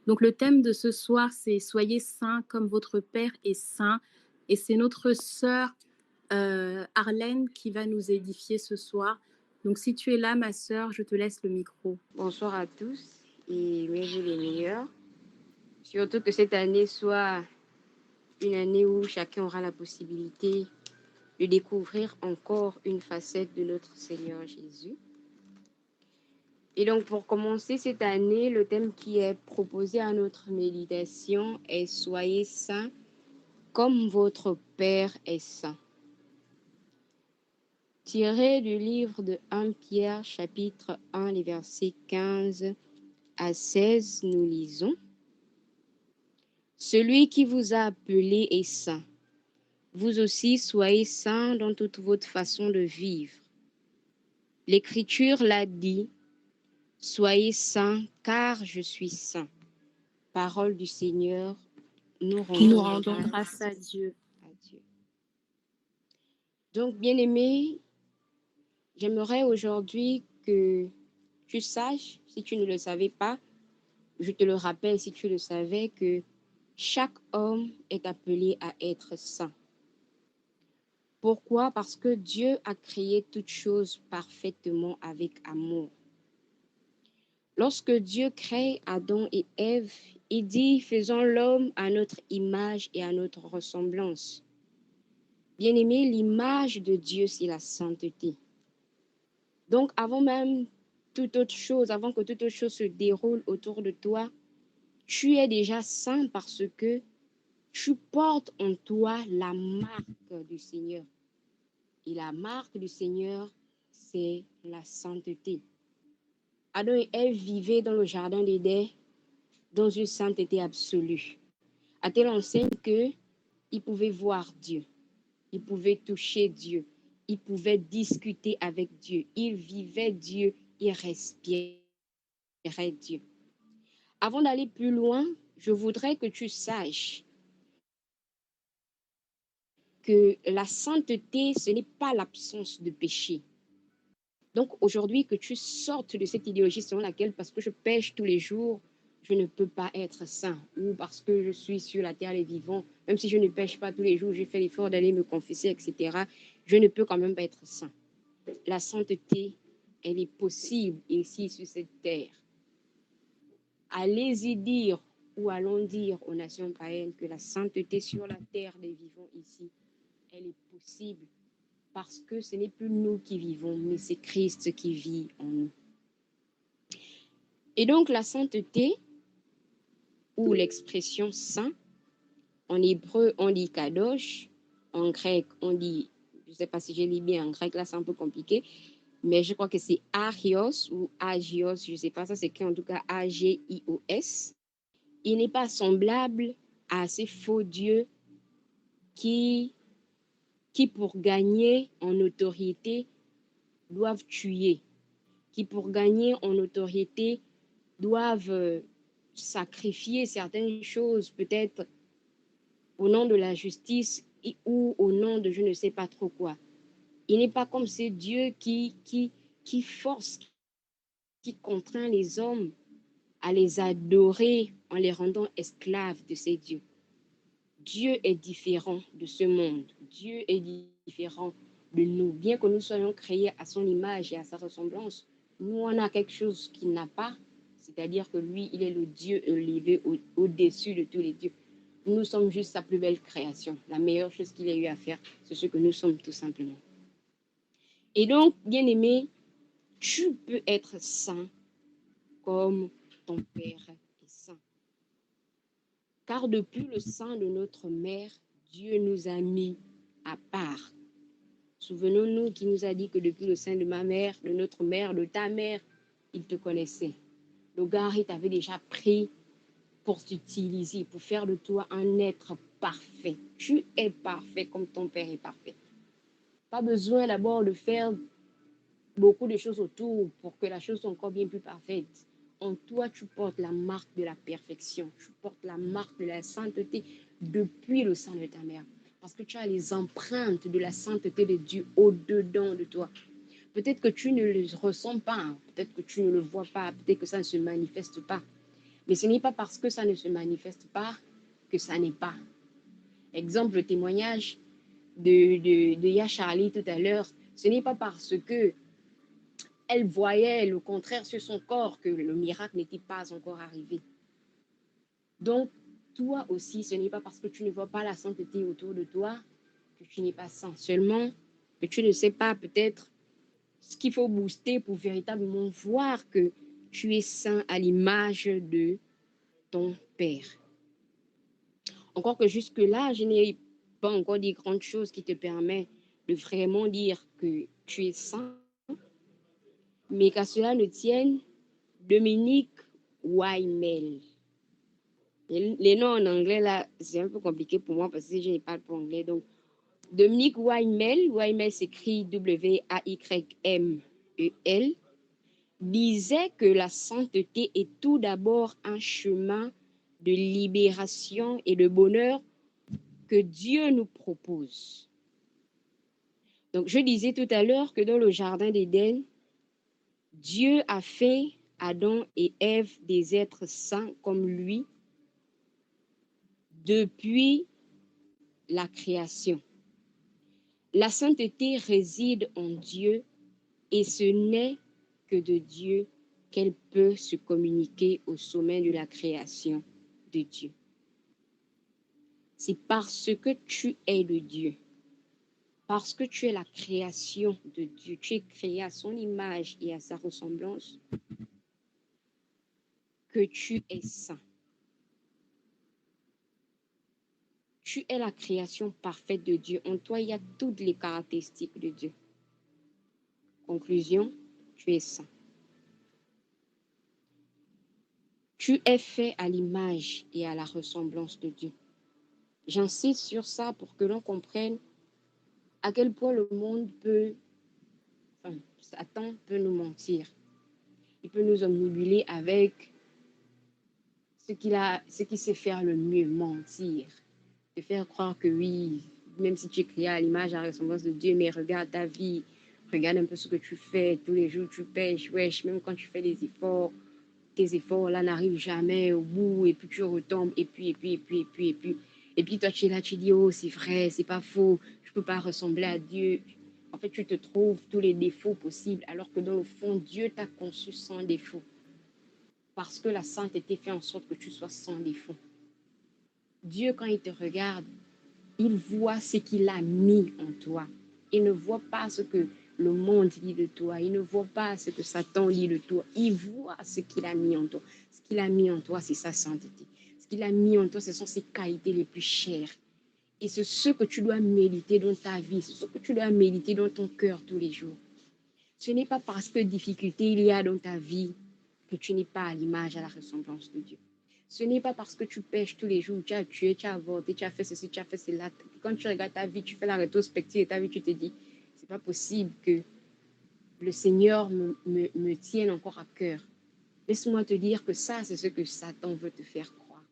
Donc le thème de ce soir, c'est soyez saints comme votre Père est saint. Et c'est notre sœur Arlène qui va nous édifier ce soir. Donc si tu es là, ma sœur, je te laisse le micro. Bonsoir à tous et mes vœux les meilleurs. Surtout que cette année soit une année où chacun aura la possibilité de découvrir encore une facette de notre Seigneur Jésus. Et donc pour commencer cette année, le thème qui est proposé à notre méditation est Soyez saints comme votre Père est saint. Tiré du livre de 1 Pierre chapitre 1, les versets 15 à 16, nous lisons: Celui qui vous a appelé est saint. Vous aussi soyez saints dans toute votre façon de vivre. L'Écriture l'a dit: Soyez saints, car je suis saint. Parole du Seigneur, nous Nous rendons rendons grâce grâce à Dieu. à Dieu. Donc, bien-aimé, j'aimerais aujourd'hui que tu saches, si tu ne le savais pas, je te le rappelle si tu le savais, que chaque homme est appelé à être saint. Pourquoi? Parce que Dieu a créé toutes choses parfaitement avec amour. Lorsque Dieu crée Adam et Ève, il dit: faisons l'homme à notre image et à notre ressemblance. Bien-aimé, l'image de Dieu, c'est la sainteté. Donc, avant même toute autre chose, avant que toute autre chose se déroule autour de toi, tu es déjà saint parce que tu portes en toi la marque du Seigneur. Et la marque du Seigneur, c'est la sainteté. Adam et Ève vivaient dans le jardin d'Éden dans une sainteté absolue, à telle enseigne qu'ils pouvaient voir Dieu, ils pouvaient toucher Dieu, ils pouvaient discuter avec Dieu, ils vivaient Dieu, ils respiraient Dieu. Avant d'aller plus loin, je voudrais que tu saches que la sainteté, ce n'est pas l'absence de péché. Donc aujourd'hui, que tu sortes de cette idéologie selon laquelle, parce que je pêche tous les jours, je ne peux pas être saint, ou parce que je suis sur la terre des vivants, même si je ne pêche pas tous les jours, j'ai fait l'effort d'aller me confesser, etc., je ne peux quand même pas être saint. La sainteté, elle est possible ici sur cette terre. Allez-y dire, ou allons dire aux nations païennes que la sainteté sur la terre des vivants ici, elle est possible. Parce que ce n'est plus nous qui vivons, mais c'est Christ qui vit en nous. Et donc la sainteté, ou l'expression saint, en hébreu on dit kadosh, en grec on dit, je ne sais pas si je lis bien en grec, là c'est un peu compliqué, mais je crois que c'est agios ou agios, je ne sais pas, ça c'est écrit en tout cas A-G-I-O-S. Il n'est pas semblable à ces faux dieux qui pour gagner en notoriété doivent tuer, qui pour gagner en autorité doivent sacrifier certaines choses, peut-être au nom de la justice ou au nom de je ne sais pas trop quoi. Il n'est pas comme ces dieux qui force, qui contraint les hommes à les adorer en les rendant esclaves de ces dieux. Dieu est différent de ce monde. Dieu est différent de nous. Bien que nous soyons créés à son image et à sa ressemblance, nous, on a quelque chose qu'il n'a pas, c'est-à-dire que lui, il est le Dieu élevé au-dessus de tous les dieux. Nous sommes juste sa plus belle création. La meilleure chose qu'il ait eu à faire, c'est ce que nous sommes tout simplement. Et donc, bien-aimé, tu peux être saint comme ton Père est saint. Car depuis le sein de notre mère, Dieu nous a mis à part. Souvenons-nous qu'il nous a dit que depuis le sein de ma mère, de notre mère, de ta mère, il te connaissait. Le gars, il t'avait déjà pris pour t'utiliser, pour faire de toi un être parfait. Tu es parfait comme ton Père est parfait. Pas besoin d'abord de faire beaucoup de choses autour pour que la chose soit encore bien plus parfaite. En toi, tu portes la marque de la perfection. Tu portes la marque de la sainteté depuis le sein de ta mère. Parce que tu as les empreintes de la sainteté de Dieu au-dedans de toi. Peut-être que tu ne le ressens pas, peut-être que tu ne le vois pas, peut-être que ça ne se manifeste pas. Mais ce n'est pas parce que ça ne se manifeste pas que ça n'est pas. Exemple, le témoignage de Ya Charlie tout à l'heure, ce n'est pas parce que elle voyait le contraire sur son corps que le miracle n'était pas encore arrivé. Donc, toi aussi, ce n'est pas parce que tu ne vois pas la sainteté autour de toi que tu n'es pas saint. Seulement que tu ne sais pas peut-être ce qu'il faut booster pour véritablement voir que tu es saint à l'image de ton Père. Encore que jusque-là, je n'ai pas encore dit grande chose qui te permet de vraiment dire que tu es saint, mais qu'à cela ne tienne, Dominique Wymel. Les noms en anglais, là, c'est un peu compliqué pour moi parce que je n'ai pas le anglais. Donc, Dominique Wymel s'écrit Waymel, disait que la sainteté est tout d'abord un chemin de libération et de bonheur que Dieu nous propose. Donc, je disais tout à l'heure que dans le jardin d'Éden, Dieu a fait Adam et Ève des êtres saints comme lui depuis la création. La sainteté réside en Dieu et ce n'est que de Dieu qu'elle peut se communiquer au sommet de la création de Dieu. C'est parce que tu es de Dieu, parce que tu es la création de Dieu, tu es créé à son image et à sa ressemblance, que tu es saint. Tu es la création parfaite de Dieu. En toi, il y a toutes les caractéristiques de Dieu. Conclusion, tu es saint. Tu es fait à l'image et à la ressemblance de Dieu. J'insiste sur ça pour que l'on comprenne à quel point le monde peut, Satan peut nous mentir. Il peut nous omnibuler avec ce qu'il sait faire le mieux, mentir. Te faire croire que oui, même si tu es créé à l'image et à la ressemblance de Dieu, mais regarde ta vie, regarde un peu ce que tu fais, tous les jours tu pêches, wesh, même quand tu fais des efforts, tes efforts là n'arrivent jamais au bout, et puis tu retombes, et puis. Et puis toi tu es là, tu dis, oh c'est vrai, c'est pas faux, je peux pas ressembler à Dieu. En fait, tu te trouves tous les défauts possibles, alors que dans le fond, Dieu t'a conçu sans défaut. Parce que la sainteté fait en sorte que tu sois sans défaut. Dieu, quand il te regarde, il voit ce qu'il a mis en toi. Il ne voit pas ce que le monde dit de toi. Il ne voit pas ce que Satan dit de toi. Il voit ce qu'il a mis en toi. Ce qu'il a mis en toi, c'est sa sainteté. Ce qu'il a mis en toi, ce sont ses qualités les plus chères. Et c'est ce que tu dois méditer dans ta vie. C'est ce que tu dois méditer dans ton cœur tous les jours. Ce n'est pas parce que difficulté il y a dans ta vie que tu n'es pas à l'image, à la ressemblance de Dieu. Ce n'est pas parce que tu pêches tous les jours, tu as tué, tu as avorté, tu as fait ceci, tu as fait cela. Quand tu regardes ta vie, tu fais la rétrospective de ta vie, tu te dis, c'est pas possible que le Seigneur me tienne encore à cœur. Laisse-moi te dire que ça, c'est ce que Satan veut te faire croire.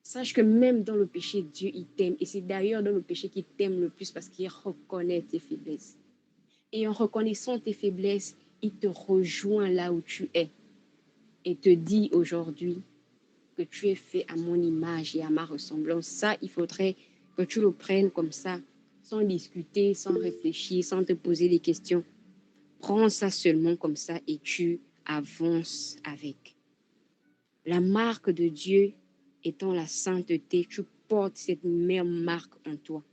Sache que même dans le péché, Dieu, il t'aime. Et c'est d'ailleurs dans le péché qu'il t'aime le plus parce qu'il reconnaît tes faiblesses. Et en reconnaissant tes faiblesses, il te rejoint là où tu es et te dit aujourd'hui que tu es fait à mon image et à ma ressemblance. Ça, il faudrait que tu le prennes comme ça, sans discuter, sans réfléchir, sans te poser des questions. Prends ça seulement comme ça et tu avances avec. La marque de Dieu étant la sainteté, tu portes cette même marque en toi.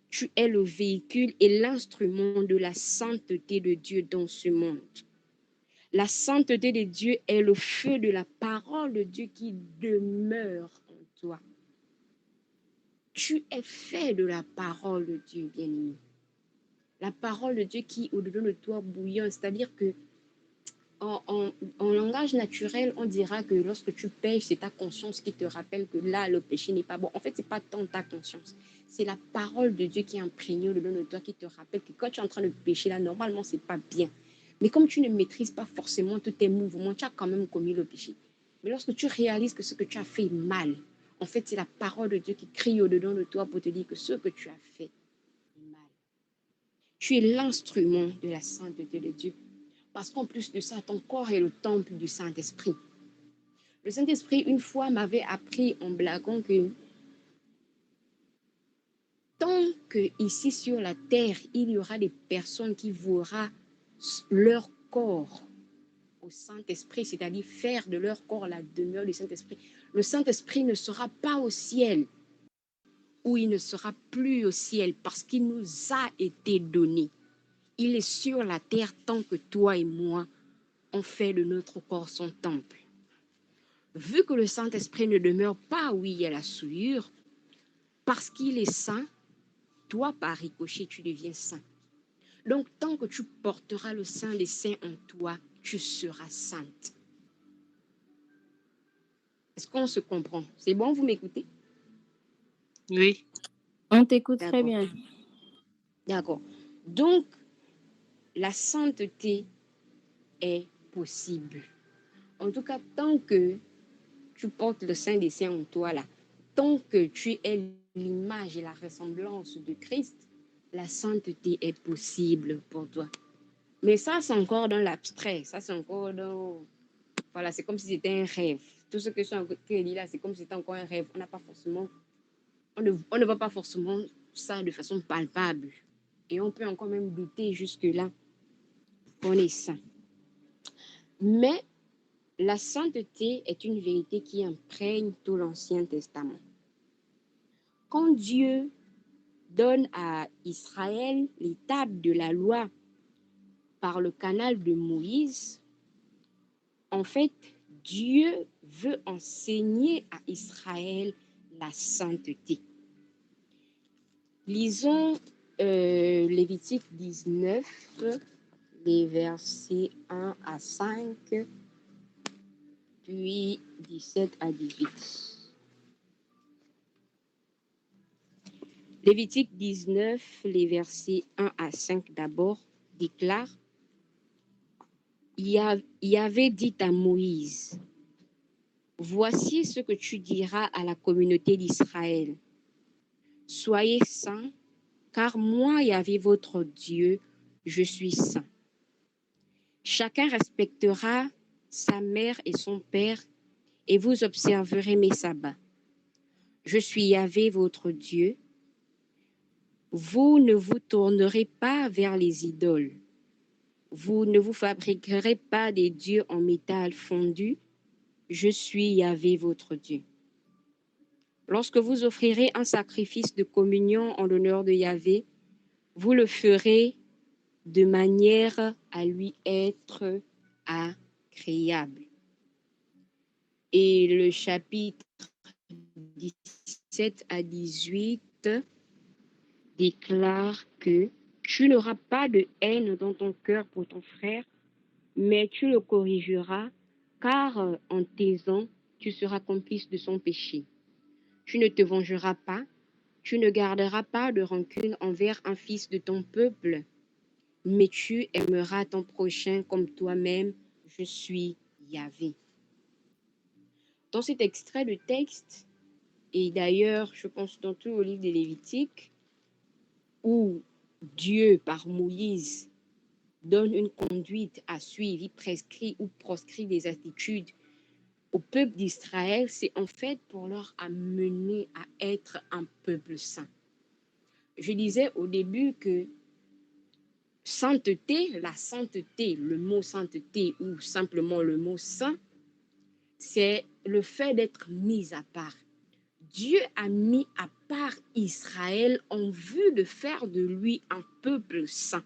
Tu es le véhicule et l'instrument de la sainteté de Dieu dans ce monde. La sainteté de Dieu est le feu de la parole de Dieu qui demeure en toi. Tu es fait de la parole de Dieu, bien-aimé. La parole de Dieu qui, au-dedans de toi, bouillonne. C'est-à-dire que en langage naturel, on dira que lorsque tu pêches, c'est ta conscience qui te rappelle que là, le péché n'est pas bon. En fait, ce n'est pas tant ta conscience. C'est la parole de Dieu qui est imprégnée au-dedans de toi, qui te rappelle que quand tu es en train de pécher, là, normalement, ce n'est pas bien. Mais comme tu ne maîtrises pas forcément tous tes mouvements, tu as quand même commis le péché. Mais lorsque tu réalises que ce que tu as fait est mal, en fait, c'est la parole de Dieu qui crie au-dedans de toi pour te dire que ce que tu as fait est mal. Tu es l'instrument de la sainteté de Dieu. Parce qu'en plus de ça, ton corps est le temple du Saint-Esprit. Le Saint-Esprit, une fois, m'avait appris en blaguant que tant que ici sur la terre, il y aura des personnes qui vouera leur corps au Saint-Esprit, c'est-à-dire faire de leur corps la demeure du Saint-Esprit, le Saint-Esprit ne sera pas au ciel, ou il ne sera plus au ciel parce qu'il nous a été donné. Il est sur la terre tant que toi et moi, on fait de notre corps son temple. Vu que le Saint-Esprit ne demeure pas où il y a la souillure, parce qu'il est saint, toi, par ricochet, tu deviens saint. Donc, tant que tu porteras le Saint des Saints en toi, tu seras sainte. Est-ce qu'on se comprend? C'est bon, vous m'écoutez? Oui. On t'écoute très D'accord. bien. D'accord. Donc, la sainteté est possible. En tout cas, tant que tu portes le Saint des Saints en toi, là, tant que tu es l'image et la ressemblance de Christ, la sainteté est possible pour toi. Mais ça, c'est encore dans l'abstrait. Ça, c'est encore dans... Voilà, c'est comme si c'était un rêve. Tout ce que je suis en train de dire là, c'est comme si c'était encore un rêve. On n'a pas forcément... On ne voit pas forcément ça de façon palpable. Et on peut encore même douter jusque-là qu'on est saint. Mais la sainteté est une vérité qui imprègne tout l'Ancien Testament. Quand Dieu donne à Israël les tables de la loi par le canal de Moïse, en fait, Dieu veut enseigner à Israël la sainteté. Lisons Lévitique 19, les versets 1 à 5, puis 17 à 18. Lévitique 19, les versets 1 à 5 d'abord, déclare: Yahvé dit à Moïse, voici ce que tu diras à la communauté d'Israël. Soyez saints, car moi, Yahvé votre Dieu, je suis saint. Chacun respectera sa mère et son père, et vous observerez mes sabbats. Je suis Yahvé votre Dieu. Vous ne vous tournerez pas vers les idoles. Vous ne vous fabriquerez pas des dieux en métal fondu. Je suis Yahvé votre Dieu. Lorsque vous offrirez un sacrifice de communion en l'honneur de Yahvé, vous le ferez de manière à lui être agréable. Et le chapitre 17 à 18 déclare que tu n'auras pas de haine dans ton cœur pour ton frère, mais tu le corrigeras, car en taisant, tu seras complice de son péché. Tu ne te vengeras pas, tu ne garderas pas de rancune envers un fils de ton peuple, mais tu aimeras ton prochain comme toi-même. Je suis Yahvé. Dans cet extrait de texte, et d'ailleurs, je pense dans tout le livre des Lévitiques, où Dieu, par Moïse, donne une conduite à suivre, il prescrit ou proscrit des attitudes au peuple d'Israël, c'est en fait pour leur amener à être un peuple saint. Je disais au début que sainteté, la sainteté, le mot sainteté ou simplement le mot saint, c'est le fait d'être mis à part. Dieu a mis à part Israël en vue de faire de lui un peuple saint.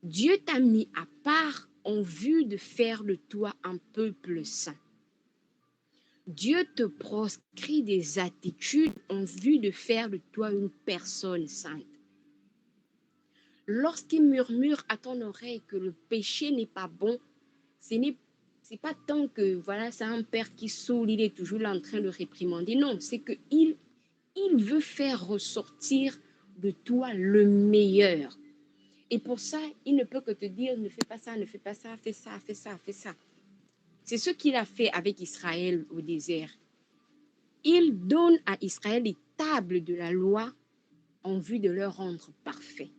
Dieu t'a mis à part en vue de faire de toi un peuple saint. Dieu te proscrit des attitudes en vue de faire de toi une personne sainte. Lorsqu'il murmure à ton oreille que le péché n'est pas bon, c'est pas tant que voilà, c'est un père qui saoule, il est toujours là en train de réprimander. Non, c'est que il veut faire ressortir de toi le meilleur. Et pour ça, il ne peut que te dire ne fais pas ça, ne fais pas ça, fais ça, fais ça, fais ça. C'est ce qu'il a fait avec Israël au désert. Il donne à Israël les tables de la loi en vue de le rendre parfait.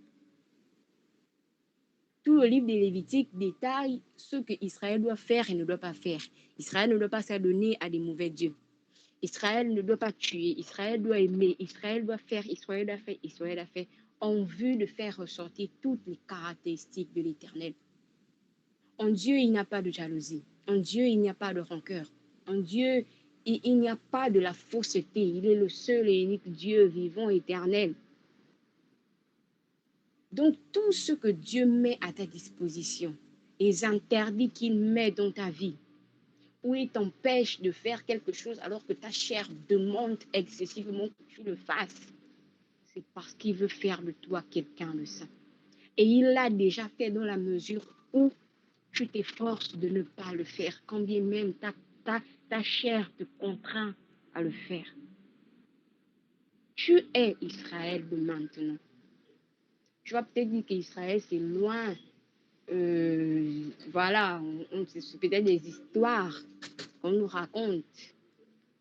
tout le livre des Lévitiques détaille ce que Israël doit faire et ne doit pas faire. Israël ne doit pas s'adonner à des mauvais dieux. Israël ne doit pas tuer. Israël doit aimer. Israël doit faire. Israël doit faire. Israël doit faire. En vue de faire ressortir toutes les caractéristiques de l'Éternel. En Dieu, il n'y a pas de jalousie. En Dieu, il n'y a pas de rancœur. En Dieu, il n'y a pas de la fausseté. Il est le seul et unique Dieu vivant, éternel. Donc, tout ce que Dieu met à ta disposition, les interdits qu'il met dans ta vie, où il t'empêche de faire quelque chose alors que ta chair demande excessivement que tu le fasses, c'est parce qu'il veut faire de toi quelqu'un de saint. Et il l'a déjà fait dans la mesure où tu t'efforces de ne pas le faire, quand bien même ta chair te contraint à le faire. Tu es Israël de maintenant. Tu vas peut-être dire qu'Israël, c'est loin. Voilà, c'est peut-être des histoires qu'on nous raconte.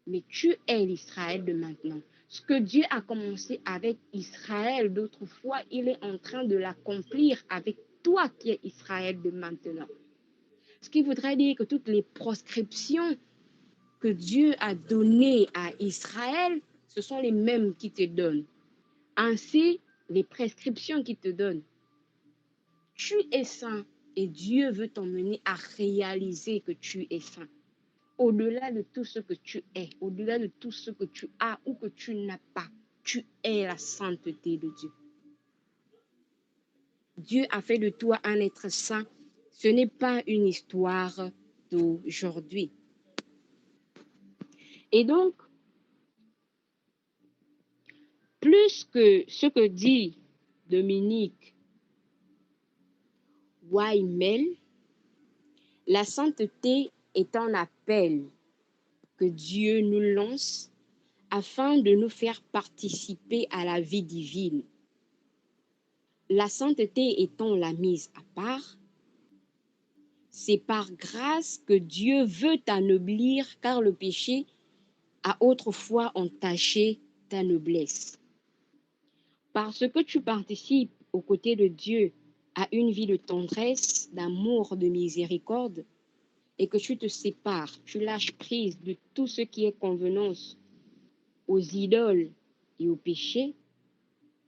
Mais tu es l'Israël de maintenant. Ce que Dieu a commencé avec Israël d'autrefois, il est en train de l'accomplir avec toi qui es Israël de maintenant. Ce qui voudrait dire que toutes les proscriptions que Dieu a données à Israël, ce sont les mêmes qu'il te donne. Ainsi, les prescriptions qu'il te donne. Tu es saint et Dieu veut t'emmener à réaliser que tu es saint. Au-delà de tout ce que tu es, au-delà de tout ce que tu as ou que tu n'as pas, tu es la sainteté de Dieu. Dieu a fait de toi un être saint. Ce n'est pas une histoire d'aujourd'hui. Et donc, plus que ce que dit Dominique Waimel, la sainteté est un appel que Dieu nous lance afin de nous faire participer à la vie divine. La sainteté étant la mise à part, c'est par grâce que Dieu veut t'anoblir, car le péché a autrefois entaché ta noblesse. Parce que tu participes aux côtés de Dieu à une vie de tendresse, d'amour, de miséricorde, et que tu te sépares, tu lâches prise de tout ce qui est convenance aux idoles et aux péchés,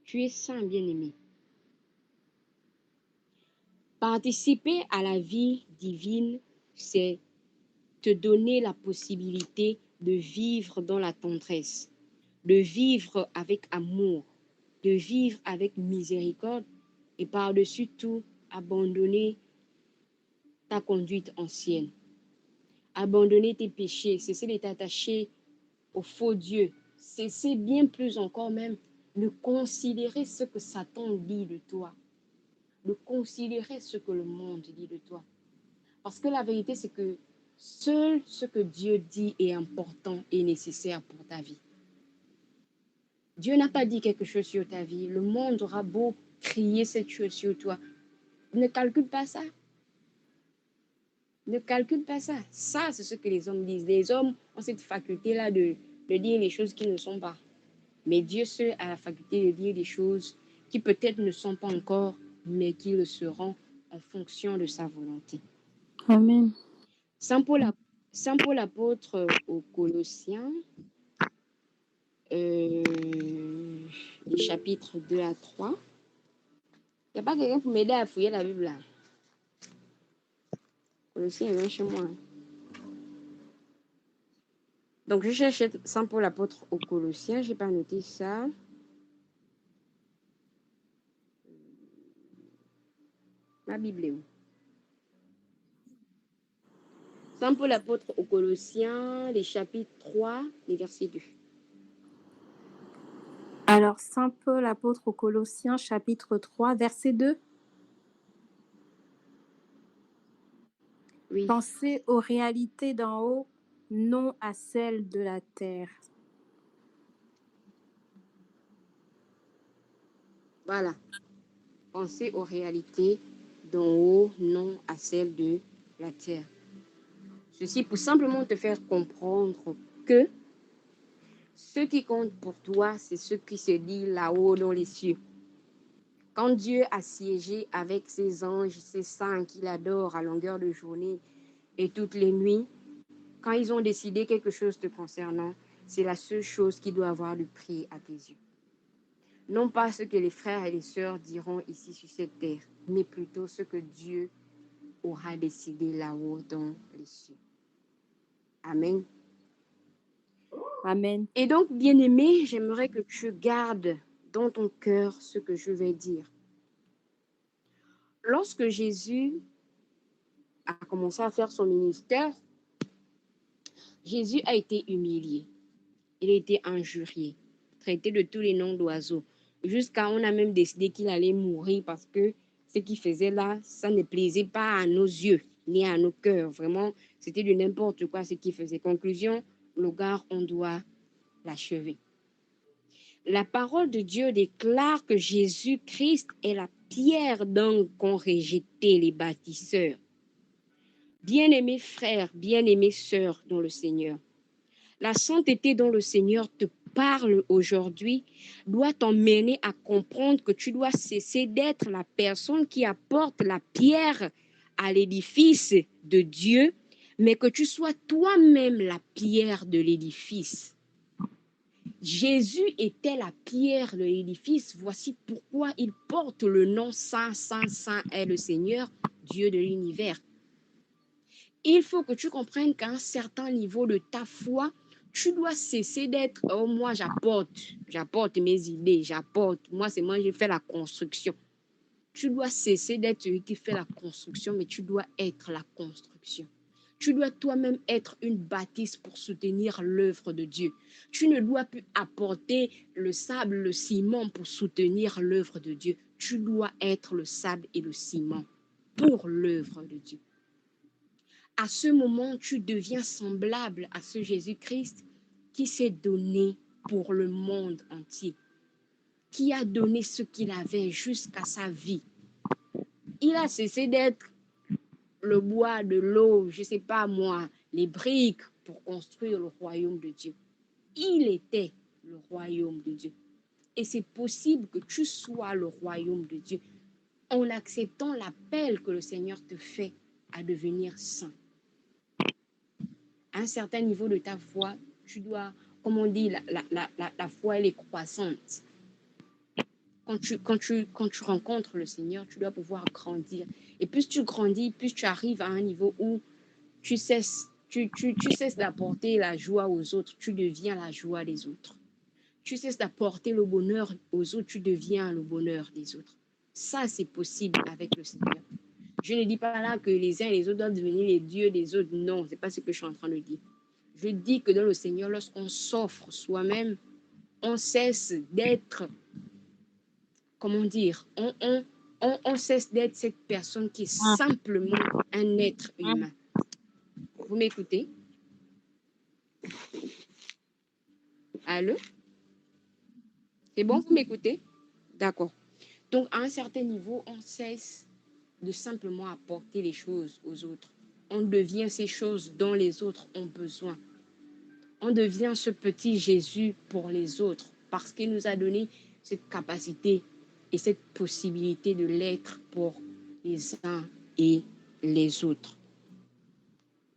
tu es saint, bien-aimé. Participer à la vie divine, c'est te donner la possibilité de vivre dans la tendresse, de vivre avec amour, de vivre avec miséricorde et par-dessus tout, abandonner ta conduite ancienne, abandonner tes péchés, cesser de t'attacher au faux Dieu, cesser bien plus encore même de considérer ce que Satan dit de toi, de considérer ce que le monde dit de toi. Parce que la vérité, c'est que seul ce que Dieu dit est important et nécessaire pour ta vie. Dieu n'a pas dit quelque chose sur ta vie. Le monde aura beau crier cette chose sur toi. Ne calcule pas ça. Ne calcule pas ça. Ça, c'est ce que les hommes disent. Les hommes ont cette faculté-là de dire les choses qui ne sont pas. Mais Dieu seul a la faculté de dire des choses qui peut-être ne sont pas encore, mais qui le seront en fonction de sa volonté. Amen. Saint Paul apôtre aux Colossiens, les chapitres 2 à 3. Il n'y a pas quelqu'un pour m'aider à fouiller la Bible là. Colossiens, vient chez moi. Donc, je cherche Saint Paul apôtre aux Colossiens. Je n'ai pas noté ça. Ma Bible est où? Saint Paul apôtre aux Colossiens, les chapitres 3, les versets 2. Alors, Saint Paul, apôtre aux Colossiens, chapitre 3, verset 2. Oui. Pensez aux réalités d'en haut, non à celles de la terre. Voilà. Pensez aux réalités d'en haut, non à celles de la terre. Ceci pour simplement te faire comprendre que ce qui compte pour toi, c'est ce qui se dit là-haut dans les cieux. Quand Dieu a siégé avec ses anges, ses saints qu'il adore à longueur de journée et toutes les nuits, quand ils ont décidé quelque chose te concernant, c'est la seule chose qui doit avoir le prix à tes yeux. Non pas ce que les frères et les sœurs diront ici sur cette terre, mais plutôt ce que Dieu aura décidé là-haut dans les cieux. Amen. Amen. Et donc, bien-aimé, j'aimerais que tu gardes dans ton cœur ce que je vais dire. Lorsque Jésus a commencé à faire son ministère, Jésus a été humilié. Il a été injurié, traité de tous les noms d'oiseaux. Jusqu'à on a même décidé qu'il allait mourir parce que ce qu'il faisait là, ça ne plaisait pas à nos yeux ni à nos cœurs. Vraiment, c'était de n'importe quoi ce qu'il faisait. Conclusion, le gars, on doit l'achever. La parole de Dieu déclare que Jésus-Christ est la pierre d'angle qu'ont rejeté les bâtisseurs. Bien-aimés frères, bien-aimées sœurs dans le Seigneur, la sainteté dont le Seigneur te parle aujourd'hui doit t'emmener à comprendre que tu dois cesser d'être la personne qui apporte la pierre à l'édifice de Dieu, mais que tu sois toi-même la pierre de l'édifice. Jésus était la pierre de l'édifice. Voici pourquoi il porte le nom Saint, Saint, Saint est le Seigneur, Dieu de l'univers. Il faut que tu comprennes qu'à un certain niveau de ta foi, tu dois cesser d'être « Oh, moi, j'apporte mes idées, moi, c'est moi, j'ai fait la construction. » Tu dois cesser d'être celui qui fait la construction, mais tu dois être la construction. Tu dois toi-même être une bâtisse pour soutenir l'œuvre de Dieu. Tu ne dois plus apporter le sable, le ciment pour soutenir l'œuvre de Dieu. Tu dois être le sable et le ciment pour l'œuvre de Dieu. À ce moment, tu deviens semblable à ce Jésus-Christ qui s'est donné pour le monde entier, qui a donné ce qu'il avait jusqu'à sa vie. Il a cessé d'être le bois, de l'eau, je ne sais pas moi, les briques pour construire le royaume de Dieu. Il était le royaume de Dieu. Et c'est possible que tu sois le royaume de Dieu en acceptant l'appel que le Seigneur te fait à devenir saint. À un certain niveau de ta foi, tu dois, comme on dit, la foi, elle est croissante. Quand tu rencontres le Seigneur, tu dois pouvoir grandir. Et plus tu grandis, plus tu arrives à un niveau où tu cesses d'apporter la joie aux autres, tu deviens la joie des autres. Tu cesses d'apporter le bonheur aux autres, tu deviens le bonheur des autres. Ça, c'est possible avec le Seigneur. Je ne dis pas là que les uns et les autres doivent devenir les dieux des autres. Non, ce n'est pas ce que je suis en train de dire. Je dis que dans le Seigneur, lorsqu'on s'offre soi-même, on cesse d'être, comment dire, on cesse d'être cette personne qui est simplement un être humain. Vous m'écoutez? Allô? C'est bon, vous m'écoutez? D'accord. Donc, à un certain niveau, on cesse de simplement apporter les choses aux autres. On devient ces choses dont les autres ont besoin. On devient ce petit Jésus pour les autres parce qu'il nous a donné cette capacité et cette possibilité de l'être pour les uns et les autres.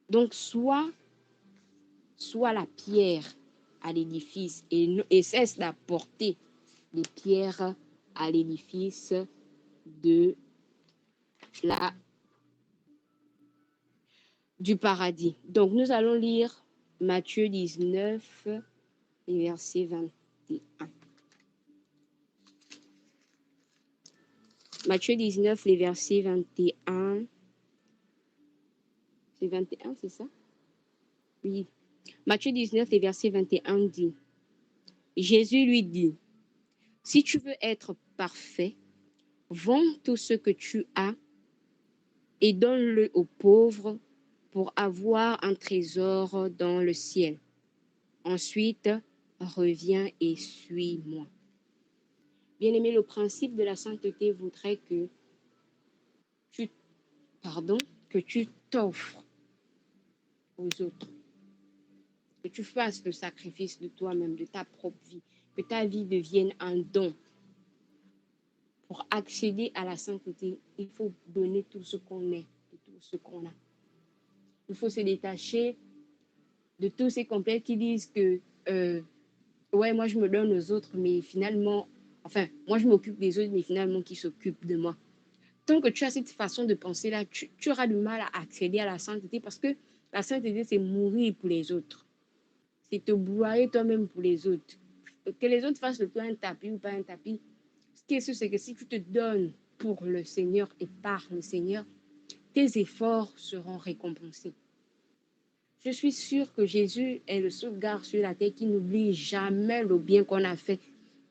Donc, sois la pierre à l'édifice et cesse d'apporter les pierres à l'édifice du paradis. Donc, nous allons lire Matthieu 19, verset 21. Matthieu 19, les versets 21. C'est 21, c'est ça? Oui. Matthieu 19, les versets 21 dit, Jésus lui dit, si tu veux être parfait, vends tout ce que tu as et donne-le aux pauvres pour avoir un trésor dans le ciel. Ensuite, reviens et suis-moi. Bien-aimé, le principe de la sainteté voudrait que tu t'offres aux autres, que tu fasses le sacrifice de toi-même, de ta propre vie, que ta vie devienne un don Pour accéder à la sainteté, il faut donner tout ce qu'on est, tout ce qu'on a. Il faut se détacher de tous ces complexes qui disent que ouais, moi je me donne aux autres, mais finalement, enfin, moi je m'occupe des autres, mais finalement qui s'occupent de moi. Tant que tu as cette façon de penser là, tu auras du mal à accéder à la sainteté parce que la sainteté, c'est mourir pour les autres. C'est te broyer toi-même pour les autres. Que les autres fassent de toi un tapis ou pas un tapis. Ce qui est sûr, c'est que si tu te donnes pour le Seigneur et par le Seigneur, tes efforts seront récompensés. Je suis sûre que Jésus est le seul gars sur la terre qui n'oublie jamais le bien qu'on a fait.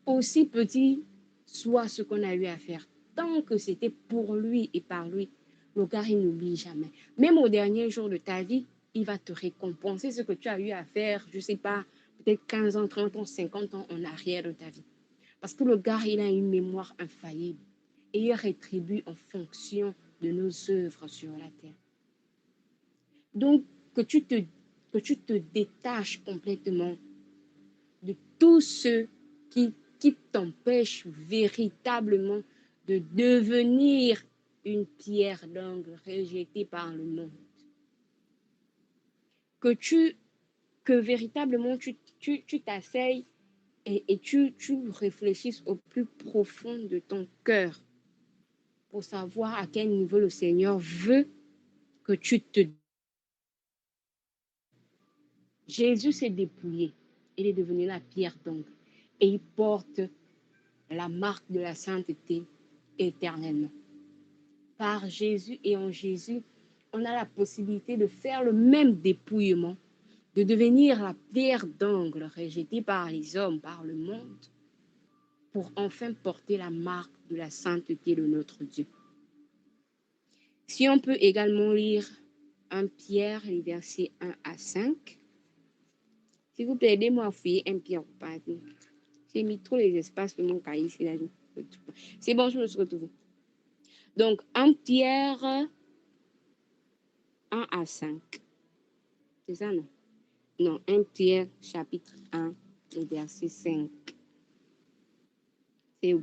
Aussi petit soit ce qu'on a eu à faire. Tant que c'était pour lui et par lui, le gars, il n'oublie jamais. Même au dernier jour de ta vie, il va te récompenser ce que tu as eu à faire, je ne sais pas, peut-être 15 ans, 30 ans, 50 ans en arrière de ta vie. Parce que le gars, il a une mémoire infaillible et il rétribue en fonction de nos œuvres sur la terre. Donc, que tu te détaches complètement de tout ce qui t'empêche véritablement de devenir une pierre d'angle rejetée par le monde. Que véritablement tu t'asseyes et tu réfléchisses au plus profond de ton cœur pour savoir à quel niveau le Seigneur veut que tu te... Jésus s'est dépouillé. Il est devenu la pierre d'angle. Et il porte la marque de la sainteté éternellement. Par Jésus et en Jésus, on a la possibilité de faire le même dépouillement, de devenir la pierre d'angle rejetée par les hommes, par le monde, pour enfin porter la marque de la sainteté de notre Dieu. Si on peut également lire 1 Pierre, les versets 1 à 5. S'il vous plaît, aidez-moi à fouiller 1 Pierre. J'ai mis trop les espaces de mon cahier ici. C'est bon, je me suis retrouvée. Donc, 1 Pierre 1 à 5. C'est ça, non? Non, 1 Pierre chapitre 1, le verset 5. C'est où?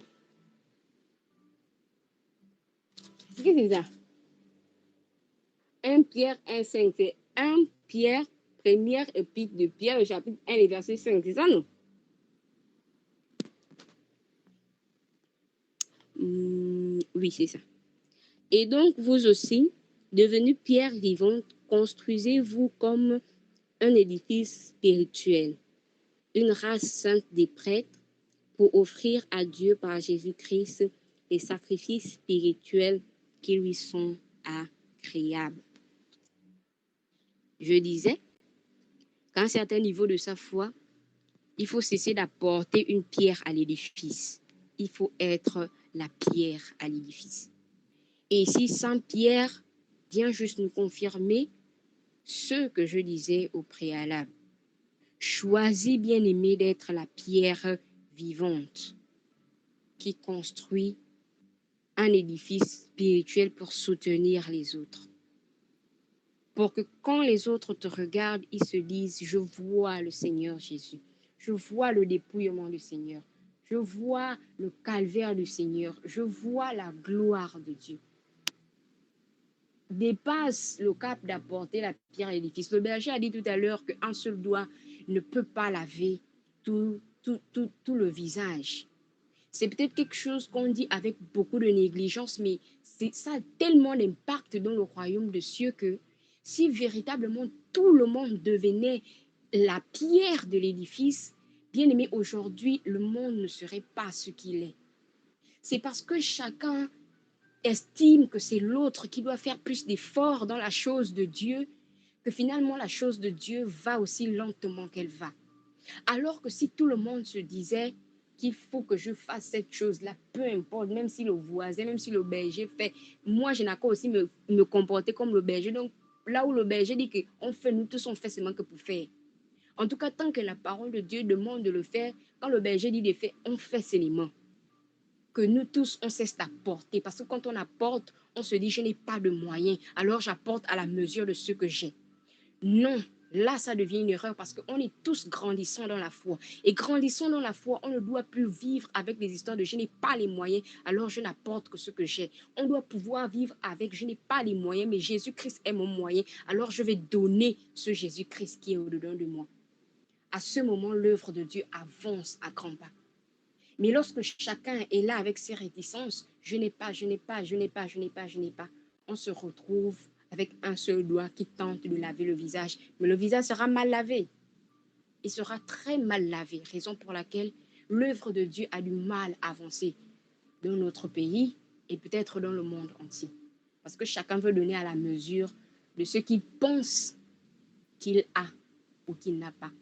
Qu'est-ce que c'est ça? 1 Pierre 1, 5. C'est 1 Pierre, première épître de Pierre, le chapitre 1, le verset 5. C'est ça, non? Oui, c'est ça. Et donc, vous aussi, devenus pierres vivantes, construisez-vous comme un édifice spirituel, une race sainte des prêtres, pour offrir à Dieu par Jésus-Christ les sacrifices spirituels qui lui sont agréables. Je disais qu'à un certain niveau de sa foi, il faut cesser d'apporter une pierre à l'édifice. Il faut être la pierre à l'édifice. Et ici, Saint Pierre vient juste nous confirmer ce que je disais au préalable. Choisis, bien-aimé, d'être la pierre vivante qui construit un édifice spirituel pour soutenir les autres. Pour que quand les autres te regardent, ils se disent, je vois le Seigneur Jésus. Je vois le dépouillement du Seigneur. Je vois le calvaire du Seigneur. Je vois la gloire de Dieu. Dépasse le cap d'apporter la pierre à l'édifice. Le berger a dit tout à l'heure qu'un seul doigt ne peut pas laver tout le visage. C'est peut-être quelque chose qu'on dit avec beaucoup de négligence, mais ça a tellement d'impact dans le royaume de cieux que si véritablement tout le monde devenait la pierre de l'édifice, bien aimé, aujourd'hui, le monde ne serait pas ce qu'il est. C'est parce que chacun estime que c'est l'autre qui doit faire plus d'efforts dans la chose de Dieu, que finalement la chose de Dieu va aussi lentement qu'elle va. Alors que si tout le monde se disait qu'il faut que je fasse cette chose-là, peu importe, même si le voisin, même si le berger fait, moi je n'ai qu'à aussi me comporter comme le berger. Donc là où le berger dit qu'on fait, nous tous on fait seulement que pour faire. En tout cas, tant que la parole de Dieu demande de le faire, quand le berger dit de faire, on fait seulement. Que nous tous, on cesse d'apporter. Parce que quand on apporte, on se dit, je n'ai pas de moyens, alors j'apporte à la mesure de ce que j'ai. Non, Là, ça devient une erreur parce qu'on est tous grandissants dans la foi. Et grandissant dans la foi, on ne doit plus vivre avec des histoires de je n'ai pas les moyens, alors je n'apporte que ce que j'ai. On doit pouvoir vivre avec je n'ai pas les moyens, mais Jésus-Christ est mon moyen, alors je vais donner ce Jésus-Christ qui est au-dedans de moi. À ce moment, l'œuvre de Dieu avance à grands pas. Mais lorsque chacun est là avec ses réticences, je n'ai pas, on se retrouve avec un seul doigt qui tente de laver le visage. Mais le visage sera mal lavé. Il sera très mal lavé, raison pour laquelle l'œuvre de Dieu a du mal à avancer dans notre pays et peut-être dans le monde entier. Parce que chacun veut donner à la mesure de ce qu'il pense qu'il a ou qu'il n'a pas.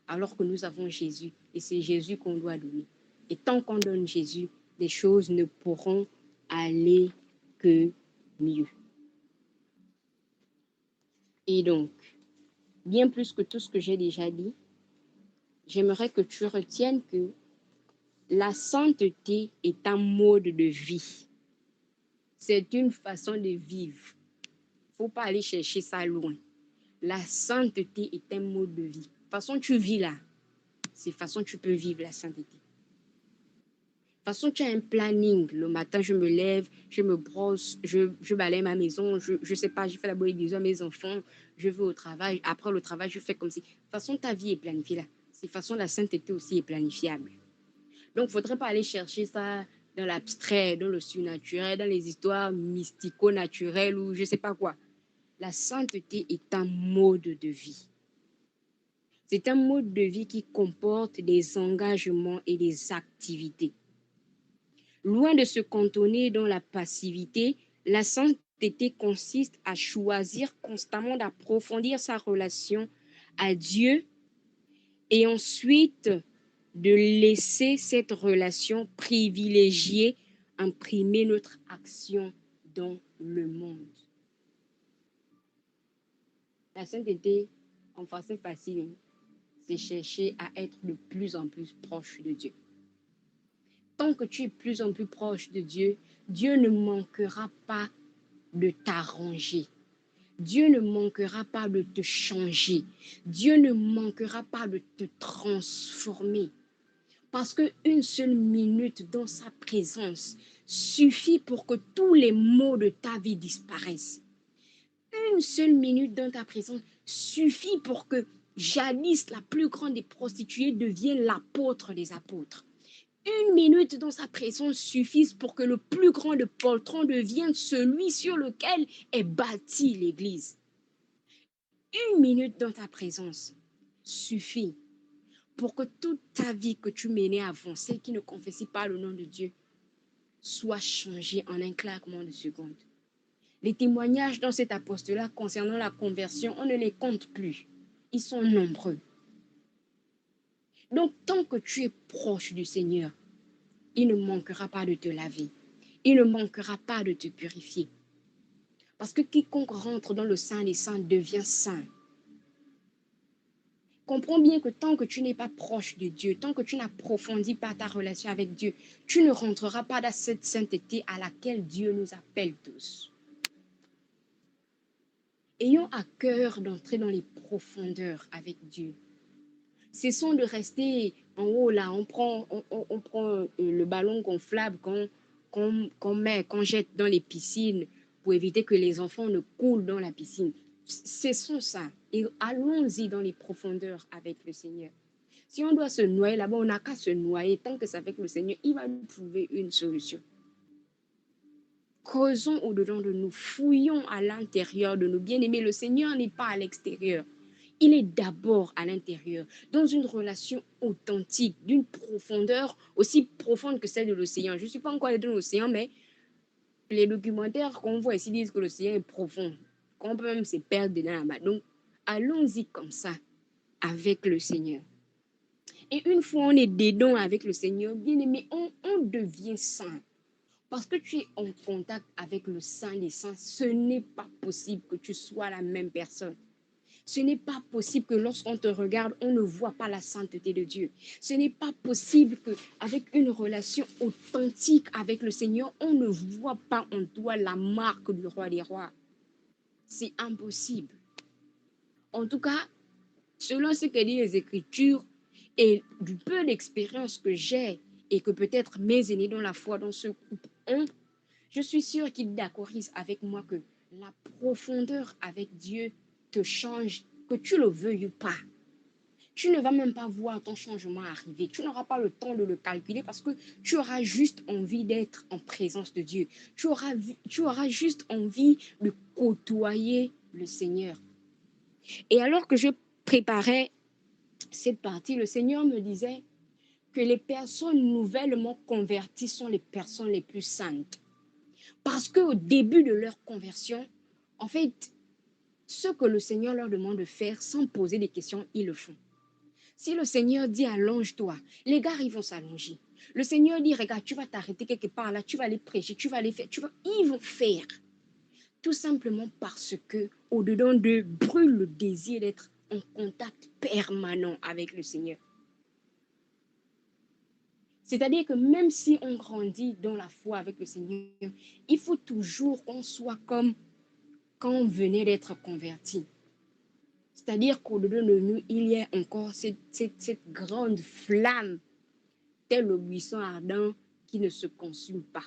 Alors que nous avons Jésus et c'est Jésus qu'on doit donner. Et tant qu'on donne Jésus, les choses ne pourront aller que mieux. Et donc, bien plus que tout ce que j'ai déjà dit, j'aimerais que tu retiennes que la sainteté est un mode de vie. C'est une façon de vivre. Il ne faut pas aller chercher ça loin. La sainteté est un mode de vie. De toute façon, tu vis là. C'est de façon tu peux vivre la sainteté. De toute façon, tu as un planning. Le matin, je me lève, je me brosse, je balaye ma maison, je sais pas, je fais la bonne éducation à mes enfants, je vais au travail. Après le travail, je fais comme si. De toute façon, ta vie est planifiée là. De toute façon, la sainteté aussi est planifiable. Donc, il ne faudrait pas aller chercher ça dans l'abstrait, dans le surnaturel, dans les histoires mystico-naturelles ou je ne sais pas quoi. La sainteté est un mode de vie. C'est un mode de vie qui comporte des engagements et des activités. Loin de se cantonner dans la passivité, la sainteté consiste à choisir constamment d'approfondir sa relation à Dieu et ensuite de laisser cette relation privilégiée imprimer notre action dans le monde. La sainteté, en français facile, c'est chercher à être de plus en plus proche de Dieu. Tant que tu es de plus en plus proche de Dieu, Dieu ne manquera pas de t'arranger. Dieu ne manquera pas de te changer. Dieu ne manquera pas de te transformer. Parce qu'une seule minute dans sa présence suffit pour que tous les maux de ta vie disparaissent. Une seule minute dans ta présence suffit pour que jadis la plus grande des prostituées devienne l'apôtre des apôtres. Une minute dans sa présence suffit pour que le plus grand de poltrons devienne celui sur lequel est bâtie l'Église. Une minute dans ta présence suffit pour que toute ta vie que tu menais avant, celle qui ne confessait pas le nom de Dieu, soit changée en un claquement de seconde. Les témoignages dans cet apostolat concernant la conversion, on ne les compte plus. Ils sont nombreux. Donc, tant que tu es proche du Seigneur, il ne manquera pas de te laver. Il ne manquera pas de te purifier. Parce que quiconque rentre dans le Saint des Saints devient saint. Comprends bien que tant que tu n'es pas proche de Dieu, tant que tu n'approfondis pas ta relation avec Dieu, tu ne rentreras pas dans cette sainteté à laquelle Dieu nous appelle tous. Ayons à cœur d'entrer dans les profondeurs avec Dieu. Cessons de rester en haut là, on prend le ballon gonflable qu'on jette dans les piscines pour éviter que les enfants ne coulent dans la piscine. Cessons ça et allons-y dans les profondeurs avec le Seigneur. Si on doit se noyer là-bas, on n'a qu'à se noyer. Tant que c'est avec le Seigneur, il va nous trouver une solution. Creusons au-dedans de nous, fouillons à l'intérieur de nous. Bien-aimés, le Seigneur n'est pas à l'extérieur. Il est d'abord à l'intérieur, dans une relation authentique, d'une profondeur aussi profonde que celle de l'océan. Je ne suis pas encore allée dans l'océan, mais les documentaires qu'on voit ici disent que l'océan est profond, qu'on peut même se perdre dedans là-bas. Donc, allons-y comme ça, avec le Seigneur. Et une fois on est dedans avec le Seigneur, bien aimé, on devient saint. Parce que tu es en contact avec le Saint des Saints, ce n'est pas possible que tu sois la même personne. Ce n'est pas possible que lorsqu'on te regarde, on ne voit pas la sainteté de Dieu. Ce n'est pas possible qu'avec une relation authentique avec le Seigneur, on ne voit pas en toi la marque du roi des rois. C'est impossible. En tout cas, selon ce que disent les Écritures et du peu d'expérience que j'ai et que peut-être mes aînés dans la foi dans ce groupe ont, je suis sûre qu'ils d'accordent avec moi que la profondeur avec Dieu te change, que tu le veuilles ou pas. Tu ne vas même pas voir ton changement arriver. Tu n'auras pas le temps de le calculer parce que tu auras juste envie d'être en présence de Dieu. Tu auras juste envie de côtoyer le Seigneur. Et alors que je préparais cette partie, le Seigneur me disait que les personnes nouvellement converties sont les personnes les plus saintes. Parce qu'au début de leur conversion, en fait, ce que le Seigneur leur demande de faire sans poser des questions, ils le font. Si le Seigneur dit allonge-toi, les gars, ils vont s'allonger. Le Seigneur dit, regarde, tu vas t'arrêter quelque part là, tu vas aller prêcher, tu vas aller faire, ils vont faire. Tout simplement parce que au-dedans d'eux brûle le désir d'être en contact permanent avec le Seigneur. C'est-à-dire que même si on grandit dans la foi avec le Seigneur, il faut toujours qu'on soit comme quand on venait d'être converti. C'est-à-dire qu'au-dedans de nous, il y a encore cette grande flamme, tel le buisson ardent qui ne se consume pas.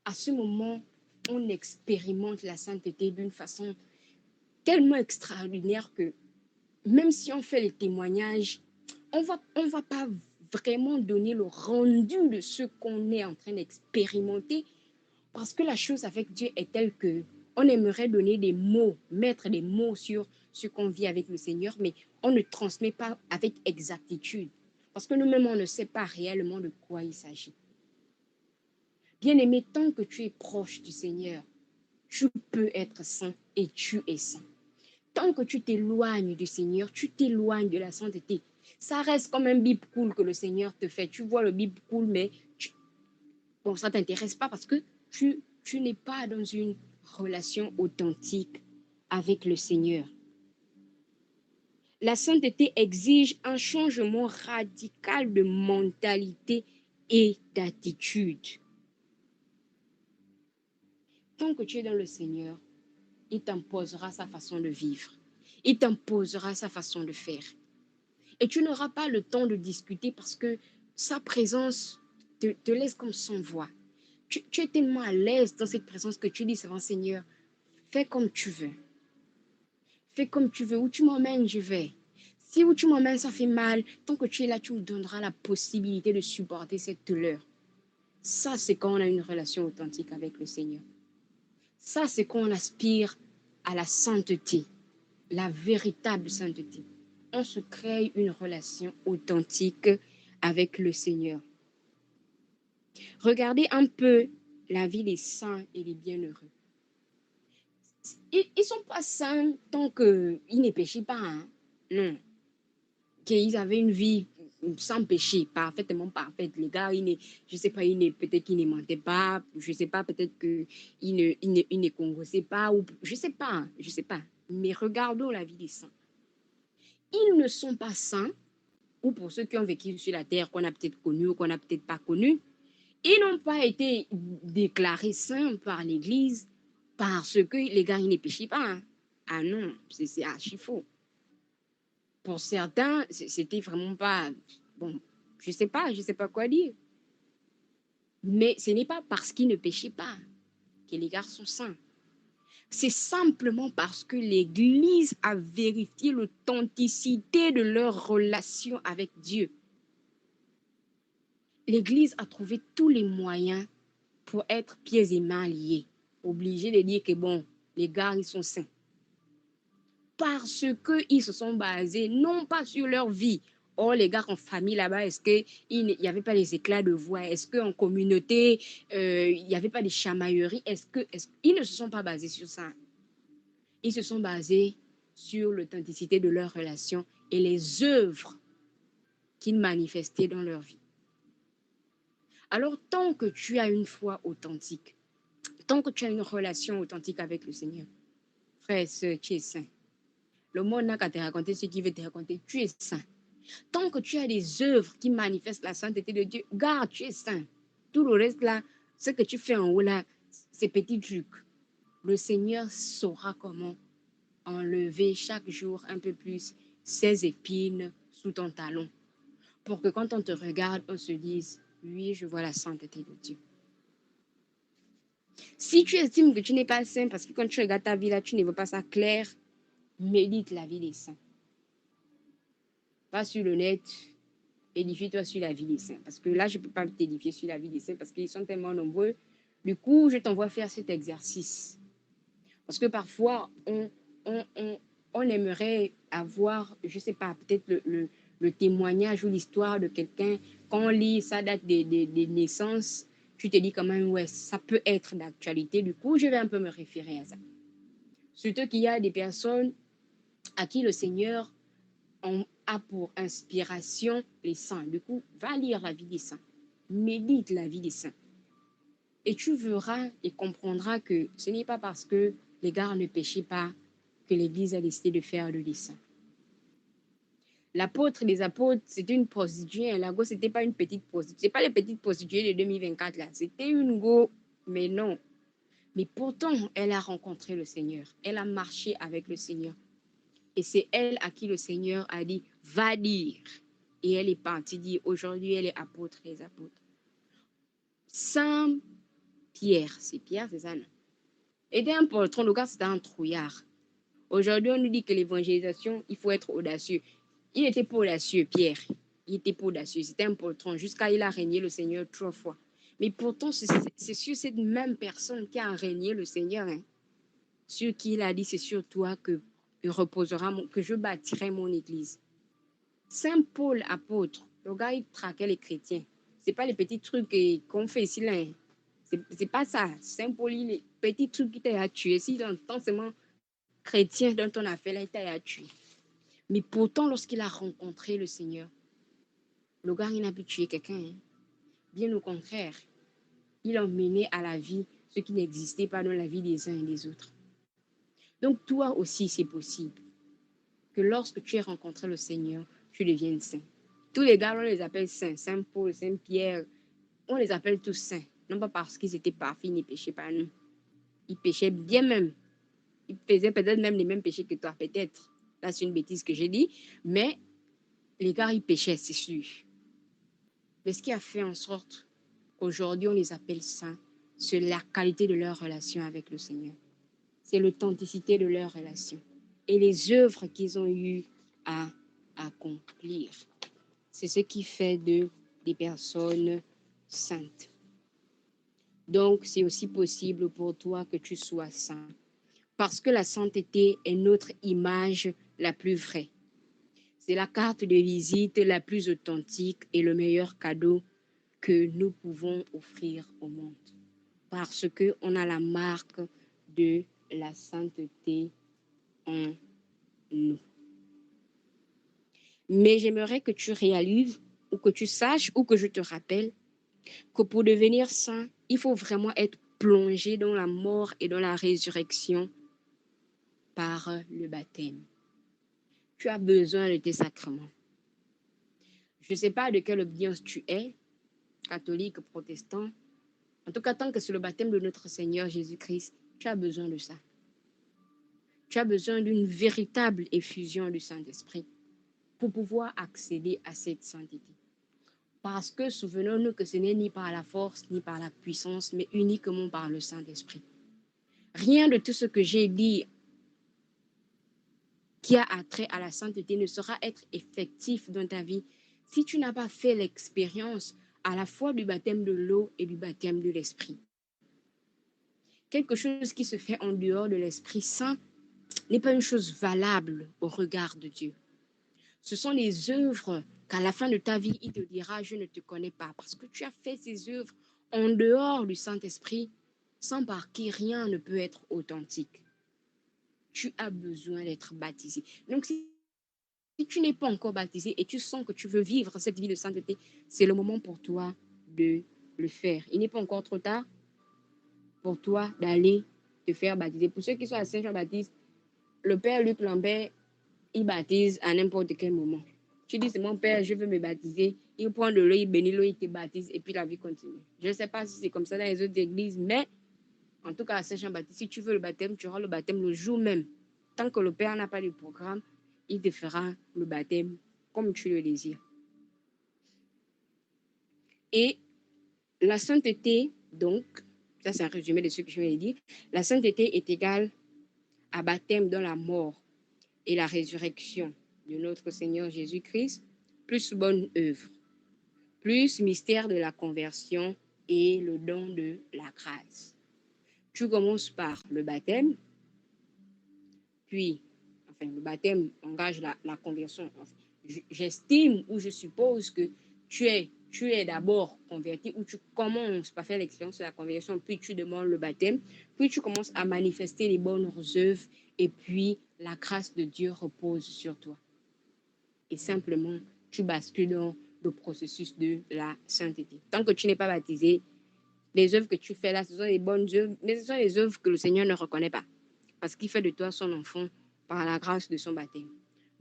À ce moment, on expérimente la sainteté d'une façon tellement extraordinaire que même si on fait les témoignages, on va pas vraiment donner le rendu de ce qu'on est en train d'expérimenter parce que la chose avec Dieu est telle que on aimerait donner des mots, mettre des mots sur ce qu'on vit avec le Seigneur, mais on ne transmet pas avec exactitude parce que nous-mêmes, on ne sait pas réellement de quoi il s'agit. Bien-aimé, tant que tu es proche du Seigneur, tu peux être saint et tu es saint. Tant que tu t'éloignes du Seigneur, tu t'éloignes de la sainteté. Ça reste comme un bip cool que le Seigneur te fait. Tu vois le bip cool, mais bon, ça ne t'intéresse pas parce que tu n'es pas dans une relation authentique avec le Seigneur. La sainteté exige un changement radical de mentalité et d'attitude. Tant que tu es dans le Seigneur, il t'imposera sa façon de vivre. Il t'imposera sa façon de faire. Et tu n'auras pas le temps de discuter parce que sa présence te laisse comme sans voix. Tu es tellement à l'aise dans cette présence que tu dis, c'est vrai, Seigneur, fais comme tu veux. Fais comme tu veux. Où tu m'emmènes, je vais. Si où tu m'emmènes, ça fait mal, tant que tu es là, tu me donneras la possibilité de supporter cette douleur. Ça, c'est quand on a une relation authentique avec le Seigneur. Ça, c'est quand on aspire à la sainteté, la véritable sainteté. On se crée une relation authentique avec le Seigneur. Regardez un peu la vie des saints et des bienheureux. Ils ne sont pas saints tant qu'ils ne péchaient pas. Hein? Non. Qu'ils avaient une vie sans péché, parfaitement parfaite. Les gars, je ne sais pas, peut-être qu'ils ne mentaient pas, je ne sais pas, peut-être qu'ils ne congossaient pas, ou je ne sais pas, je ne sais pas. Mais regardons la vie des saints. Ils ne sont pas saints, ou pour ceux qui ont vécu sur la terre, qu'on a peut-être connu ou qu'on n'a peut-être pas connu, ils n'ont pas été déclarés saints par l'Église parce que les gars, ils ne péchaient pas. Hein. Ah non, c'est archi faux. Pour certains, c'était vraiment pas... Bon, je sais pas quoi dire. Mais ce n'est pas parce qu'ils ne péchaient pas que les gars sont saints. C'est simplement parce que l'Église a vérifié l'authenticité de leur relation avec Dieu. L'Église a trouvé tous les moyens pour être pieds et mains liés. Obligé de dire que bon, les gars, ils sont saints. Parce qu'ils se sont basés non pas sur leur vie. Oh, les gars en famille là-bas, est-ce qu'il n'y avait pas des éclats de voix? Est-ce qu'en communauté, il n'y avait pas des chamailleries? Ils ne se sont pas basés sur ça. Ils se sont basés sur l'authenticité de leur relation et les œuvres qu'ils manifestaient dans leur vie. Alors, tant que tu as une foi authentique, tant que tu as une relation authentique avec le Seigneur, frère et soeur, tu es saint. Le monde n'a qu'à te raconter ce qu'il veut te raconter. Tu es saint. Tant que tu as des œuvres qui manifestent la sainteté de Dieu, garde, tu es saint. Tout le reste là, ce que tu fais en haut là, ces petits trucs, le Seigneur saura comment enlever chaque jour un peu plus ces épines sous ton talon, pour que quand on te regarde, on se dise, oui, je vois la sainteté de Dieu. Si tu estimes que tu n'es pas saint, parce que quand tu regardes ta vie là, tu ne vois pas ça clair, médite la vie des saints. Va sur le net, édifie-toi sur la vie des saints. Parce que là, je ne peux pas t'édifier sur la vie des saints parce qu'ils sont tellement nombreux. Du coup, je t'envoie faire cet exercice. Parce que parfois, on aimerait avoir, je ne sais pas, peut-être le témoignage ou l'histoire de quelqu'un. Quand on lit sa date de naissance, tu te dis quand même, ouais, ça peut être d'actualité. Du coup, je vais un peu me référer à ça. Surtout qu'il y a des personnes à qui le Seigneur a pour inspiration les saints. Du coup, va lire la vie des saints. Médite la vie des saints. Et tu verras et comprendras que ce n'est pas parce que les gars ne péchaient pas que l'Église a décidé de faire le dessein. L'apôtre des apôtres, c'était une prostituée. La go, c'était pas une petite prostituée. C'est pas les petites prostituées de 2024 là. C'était une go, mais non. Mais pourtant, elle a rencontré le Seigneur. Elle a marché avec le Seigneur. Et c'est elle à qui le Seigneur a dit, va dire. Et elle est partie dire, aujourd'hui, elle est apôtre des apôtres. Saint Pierre, c'est Pierre, c'est ça, non? Était un poltron, le gars, c'était un trouillard. Aujourd'hui, on nous dit que l'évangélisation, il faut être audacieux. Il n'était pas audacieux, Pierre. Il était pas audacieux. C'était un poltron, jusqu'à il a régné le Seigneur 3 fois. Mais pourtant, c'est sur cette même personne qui a régné le Seigneur, hein, sur qui il a dit, c'est sur toi que je bâtirai mon église. Saint Paul, apôtre, le gars, il traquait les chrétiens. C'est pas les petits trucs qu'on fait ici, là. Hein. C'est pas ça. Saint Paul, les petits trucs qui t'a tué. Si dans ton seulement chrétien dans ton affaire, là, il t'a tué. Mais pourtant, lorsqu'il a rencontré le Seigneur, le gars, il n'a pu tuer quelqu'un. Hein. Bien au contraire, il a mené à la vie ce qui n'existait pas dans la vie des uns et des autres. Donc, toi aussi, c'est possible que lorsque tu aies rencontré le Seigneur, tu deviennes saint. Tous les gars, on les appelle saints. Saint Paul, Saint Pierre, on les appelle tous saints. Non pas parce qu'ils étaient parfaits, ils ne péchaient pas, non. Ils péchaient bien même. Ils faisaient peut-être même les mêmes péchés que toi, peut-être. Là, c'est une bêtise que j'ai dit. Mais les gars, ils péchaient, c'est sûr. Mais ce qui a fait en sorte qu'aujourd'hui, on les appelle saints, c'est la qualité de leur relation avec le Seigneur. C'est l'authenticité de leur relation. Et les œuvres qu'ils ont eu à accomplir. C'est ce qui fait des personnes saintes. Donc, c'est aussi possible pour toi que tu sois saint. Parce que la sainteté est notre image la plus vraie. C'est la carte de visite la plus authentique et le meilleur cadeau que nous pouvons offrir au monde. Parce qu'on a la marque de la sainteté en nous. Mais j'aimerais que tu réalises ou que tu saches ou que je te rappelle que pour devenir saint, il faut vraiment être plongé dans la mort et dans la résurrection par le baptême. Tu as besoin de tes sacrements. Je ne sais pas de quelle obédience tu es, catholique, protestant. En tout cas, tant que c'est le baptême de notre Seigneur Jésus-Christ, tu as besoin de ça. Tu as besoin d'une véritable effusion du Saint-Esprit pour pouvoir accéder à cette sainteté. Parce que souvenons-nous que ce n'est ni par la force, ni par la puissance, mais uniquement par le Saint-Esprit. Rien de tout ce que j'ai dit qui a attrait à la sainteté ne saura être effectif dans ta vie si tu n'as pas fait l'expérience à la fois du baptême de l'eau et du baptême de l'Esprit. Quelque chose qui se fait en dehors de l'Esprit Saint n'est pas une chose valable au regard de Dieu. Ce sont les œuvres qu'à la fin de ta vie, il te dira, je ne te connais pas, parce que tu as fait ces œuvres en dehors du Saint-Esprit, sans par qui rien ne peut être authentique. Tu as besoin d'être baptisé. Donc, si tu n'es pas encore baptisé et tu sens que tu veux vivre cette vie de sainteté, c'est le moment pour toi de le faire. Il n'est pas encore trop tard pour toi d'aller te faire baptiser. Pour ceux qui sont à Saint-Jean-Baptiste, le Père Luc Lambert, il baptise à n'importe quel moment. Tu dis, c'est mon père, je veux me baptiser. Il prend de l'eau, il bénit l'eau, il te baptise et puis la vie continue. Je ne sais pas si c'est comme ça dans les autres églises, mais en tout cas à Saint-Jean-Baptiste, si tu veux le baptême, tu auras le baptême le jour même tant que le Père n'a pas de programme, il te fera le baptême comme tu le désires. Et la sainteté, donc, ça c'est un résumé de ce que je viens de dire, la sainteté est égale à baptême dans la mort et la résurrection de notre Seigneur Jésus-Christ, plus bonne œuvre, plus mystère de la conversion et le don de la grâce. Tu commences par le baptême, puis, enfin, le baptême engage la conversion. J'estime ou je suppose que tu es d'abord converti, ou tu commences par faire l'expérience de la conversion, puis tu demandes le baptême, puis tu commences à manifester les bonnes œuvres, et puis la grâce de Dieu repose sur toi. Et simplement, tu bascules dans le processus de la sainteté. Tant que tu n'es pas baptisé, les œuvres que tu fais là, ce sont les bonnes œuvres, mais ce sont les œuvres que le Seigneur ne reconnaît pas, parce qu'il fait de toi son enfant par la grâce de son baptême.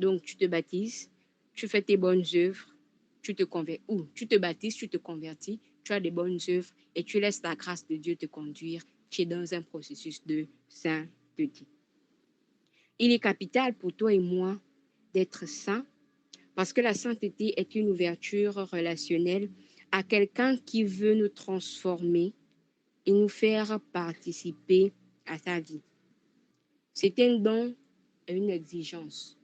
Donc, tu te baptises, tu fais tes bonnes œuvres, tu te convertis, ou tu te baptises, tu te convertis, tu as des bonnes œuvres et tu laisses la grâce de Dieu te conduire. Tu es dans un processus de sainteté. Il est capital pour toi et moi d'être saints, parce que la sainteté est une ouverture relationnelle à quelqu'un qui veut nous transformer et nous faire participer à sa vie. C'est un don et une exigence.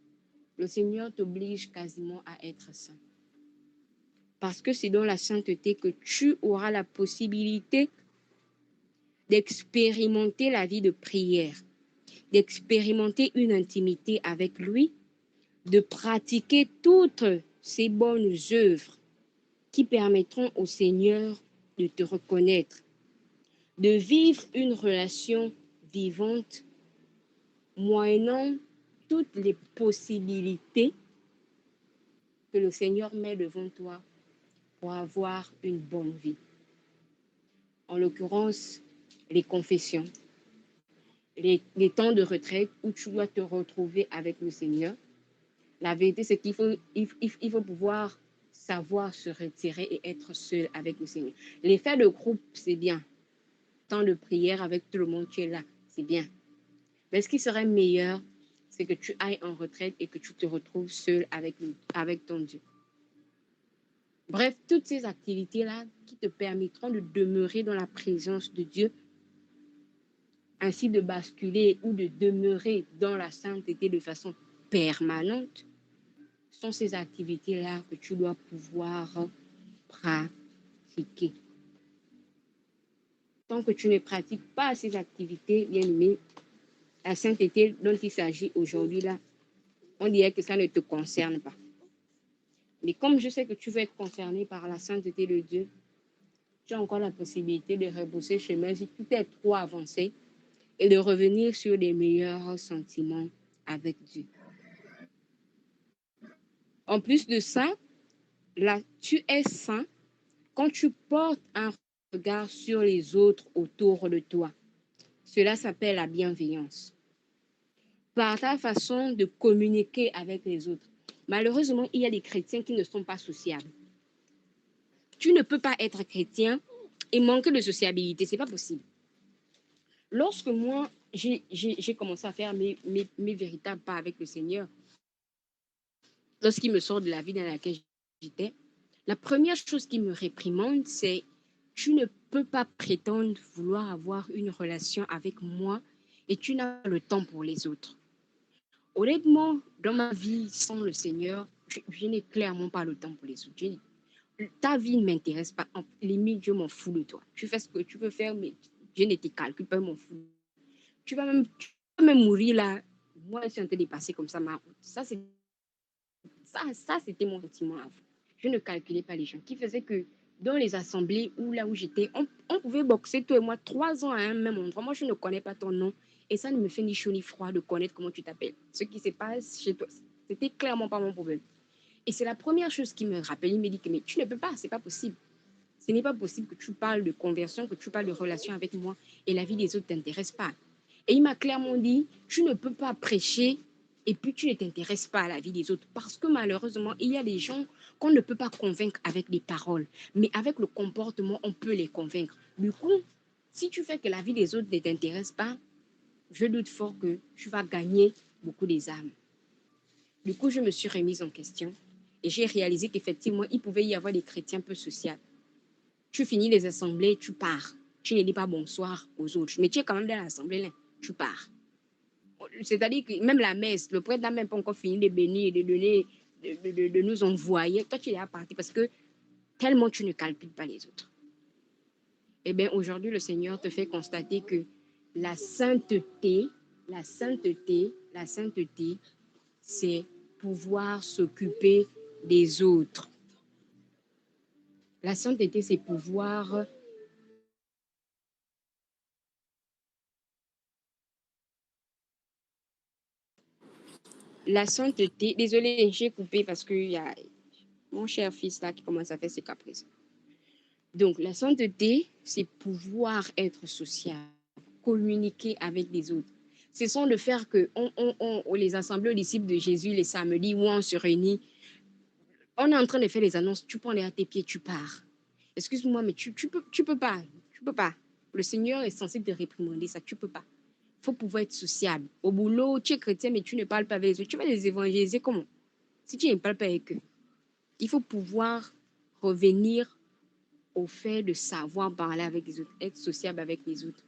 Le Seigneur t'oblige quasiment à être saint. Parce que c'est dans la sainteté que tu auras la possibilité d'expérimenter la vie de prière, d'expérimenter une intimité avec lui, de pratiquer toutes ces bonnes œuvres qui permettront au Seigneur de te reconnaître, de vivre une relation vivante, moyennant toutes les possibilités que le Seigneur met devant toi pour avoir une bonne vie. En l'occurrence, les confessions, les temps de retraite où tu dois te retrouver avec le Seigneur. La vérité, c'est qu'il faut pouvoir savoir se retirer et être seul avec le Seigneur. Les faits de groupe, c'est bien. Temps de prière avec tout le monde, tu es là, c'est bien. Mais ce qui serait meilleur, c'est que tu ailles en retraite et que tu te retrouves seul avec ton Dieu. Bref, toutes ces activités-là qui te permettront de demeurer dans la présence de Dieu, ainsi de basculer ou de demeurer dans la sainteté de façon permanente, sont ces activités-là que tu dois pouvoir pratiquer. Tant que tu ne pratiques pas ces activités, bien aimé, la sainteté dont il s'agit aujourd'hui, là, on dirait que ça ne te concerne pas. Mais comme je sais que tu veux être concerné par la sainteté de Dieu, tu as encore la possibilité de repousser chemin si tout est trop avancé et de revenir sur les meilleurs sentiments avec Dieu. En plus de ça, là, tu es saint quand tu portes un regard sur les autres autour de toi. Cela s'appelle la bienveillance. Par ta façon de communiquer avec les autres. Malheureusement, il y a des chrétiens qui ne sont pas sociables. Tu ne peux pas être chrétien et manquer de sociabilité, c'est pas possible. Lorsque moi, j'ai commencé à faire mes véritables pas avec le Seigneur, lorsqu'il me sort de la vie dans laquelle j'étais, la première chose qui me réprimande, c'est tu ne peux pas prétendre vouloir avoir une relation avec moi et tu n'as pas le temps pour les autres. Honnêtement, dans ma vie sans le Seigneur, je n'ai clairement pas le temps pour les autres. Ta vie ne m'intéresse pas. En limite, je m'en fous de toi. Tu fais ce que tu veux faire, mais je ne te calcule pas, je m'en fous. Tu vas même mourir là. Moi, je suis en train de passer comme ça ma route. Ça, c'était mon sentiment avant. Je ne calculais pas les gens. Qui faisait que dans les assemblées ou là où j'étais, on pouvait boxer toi et moi 3 ans à un même endroit. Moi, je ne connais pas ton nom. Et ça ne me fait ni chaud ni froid de connaître comment tu t'appelles. Ce qui se passe chez toi, c'était clairement pas mon problème. Et c'est la première chose qui me rappelle. Il me dit que mais tu ne peux pas, c'est pas possible. Ce n'est pas possible que tu parles de conversion, que tu parles de relation avec moi et la vie des autres ne t'intéresse pas. Et il m'a clairement dit, tu ne peux pas prêcher et puis tu ne t'intéresses pas à la vie des autres. Parce que malheureusement, il y a des gens qu'on ne peut pas convaincre avec les paroles. Mais avec le comportement, on peut les convaincre. Du coup, si tu fais que la vie des autres ne t'intéresse pas, je doute fort que tu vas gagner beaucoup les âmes. Du coup, je me suis remise en question et j'ai réalisé qu'effectivement, il pouvait y avoir des chrétiens peu sociables. Tu finis les assemblées, tu pars. Tu ne dis pas bonsoir aux autres, mais tu es quand même dans l'assemblée, là, tu pars. C'est-à-dire que même la messe, le prêtre n'a même pas encore fini de bénir, de donner, de nous envoyer. Toi, tu es à partir parce que tellement tu ne calcules pas les autres. Eh bien, aujourd'hui, le Seigneur te fait constater que la sainteté, c'est pouvoir s'occuper des autres. La sainteté, c'est pouvoir la sainteté, désolé, j'ai coupé parce qu'il y a mon cher fils là qui commence à faire ses caprices. Donc, la sainteté, c'est pouvoir être social, communiquer avec les autres. Ce sont de faire que les assemblées aux disciples de Jésus les samedis où on se réunit, on est en train de faire les annonces, tu prends les à tes pieds, tu pars. Excuse-moi, mais tu peux pas. Tu peux pas. Le Seigneur est censé te réprimander ça, tu peux pas. Il faut pouvoir être sociable. Au boulot, tu es chrétien, mais tu ne parles pas avec les autres. Tu vas les évangéliser comment? Si tu ne parles pas avec eux. Il faut pouvoir revenir au fait de savoir parler avec les autres, être sociable avec les autres.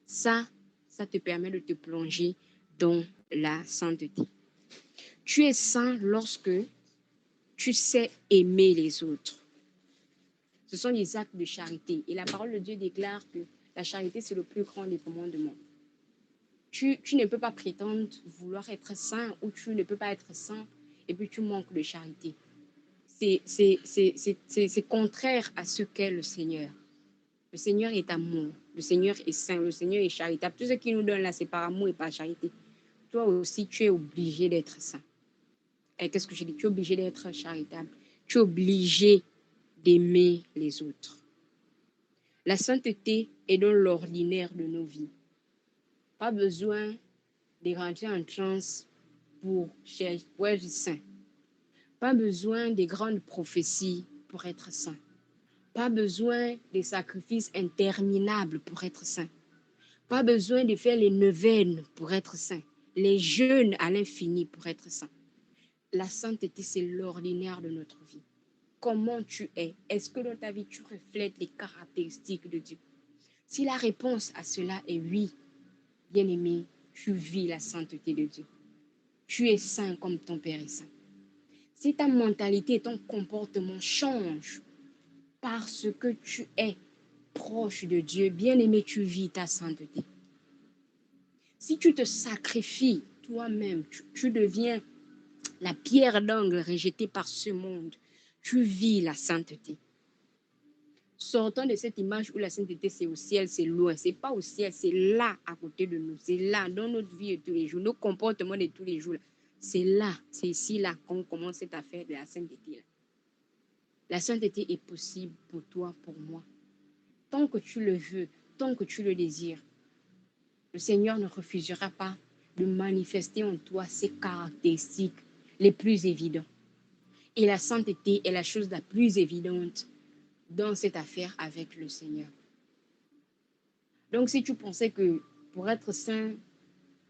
Ça te permet de te plonger dans la sainteté. Tu es saint lorsque tu sais aimer les autres. Ce sont les actes de charité. Et la parole de Dieu déclare que la charité, c'est le plus grand des commandements. Tu ne peux pas prétendre vouloir être saint ou tu ne peux pas être saint et puis tu manques de charité. C'est contraire à ce qu'est le Seigneur. Le Seigneur est amour. Le Seigneur est saint. Le Seigneur est charitable. Tout ce qu'il nous donne là, c'est par amour et par charité. Toi aussi, tu es obligé d'être saint. Et qu'est-ce que je dis? Tu es obligé d'être charitable. Tu es obligé d'aimer les autres. La sainteté est dans l'ordinaire de nos vies. Pas besoin de rentrer en transe pour être saint. Pas besoin de grandes prophéties pour être saint. Pas besoin de sacrifices interminables pour être saint. Pas besoin de faire les neuvaines pour être saint. Les jeûnes à l'infini pour être saint. La sainteté, c'est l'ordinaire de notre vie. Comment tu es? Est-ce que dans ta vie, tu reflètes les caractéristiques de Dieu? Si la réponse à cela est oui, bien-aimé, tu vis la sainteté de Dieu. Tu es saint comme ton Père est saint. Si ta mentalité et ton comportement changent parce que tu es proche de Dieu, bien-aimé, tu vis ta sainteté. Si tu te sacrifies toi-même, tu deviens la pierre d'angle rejetée par ce monde, tu vis la sainteté. Sortons de cette image où la sainteté c'est au ciel, c'est loin. C'est pas au ciel, c'est là à côté de nous. C'est là dans notre vie de tous les jours, nos comportements de tous les jours. C'est là, c'est ici là qu'on commence cette affaire de la sainteté. Là. La sainteté est possible pour toi, pour moi. Tant que tu le veux, tant que tu le désires, le Seigneur ne refusera pas de manifester en toi ses caractéristiques les plus évidentes. Et la sainteté est la chose la plus évidente dans cette affaire avec le Seigneur. Donc, si tu pensais que pour être saint,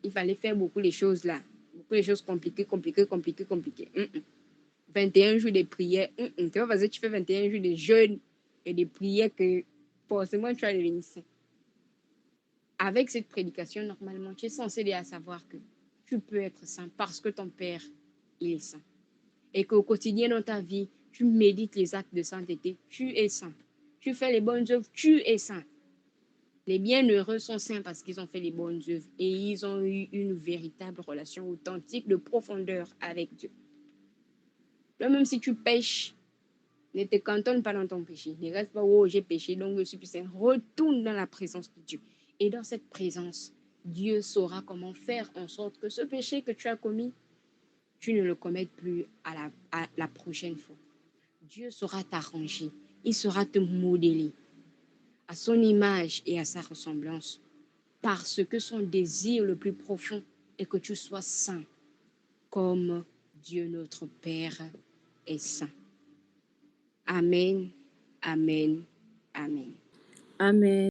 il fallait faire beaucoup de choses là, beaucoup de choses compliquées. 21 jours de prière, c'est pas parce que tu fais 21 jours de jeûne et de prière que forcément tu vas devenir saint. Avec cette prédication, normalement, tu es censé déjà savoir que tu peux être saint parce que ton Père, il est saint. Et qu'au quotidien dans ta vie, tu médites les actes de sainteté, tu es saint. Tu fais les bonnes œuvres, tu es saint. Les bienheureux sont saints parce qu'ils ont fait les bonnes œuvres et ils ont eu une véritable relation authentique de profondeur avec Dieu. Même si tu pêches, ne te cantonne pas dans ton péché. Ne reste pas, oh, j'ai péché, donc je suis plus saint. Retourne dans la présence de Dieu. Et dans cette présence, Dieu saura comment faire en sorte que ce péché que tu as commis, tu ne le commettes plus à la prochaine fois. Dieu saura t'arranger. Il saura te modeler à son image et à sa ressemblance. Parce que son désir le plus profond est que tu sois saint, comme Dieu notre Père est saint. Amen, amen, amen. Amen.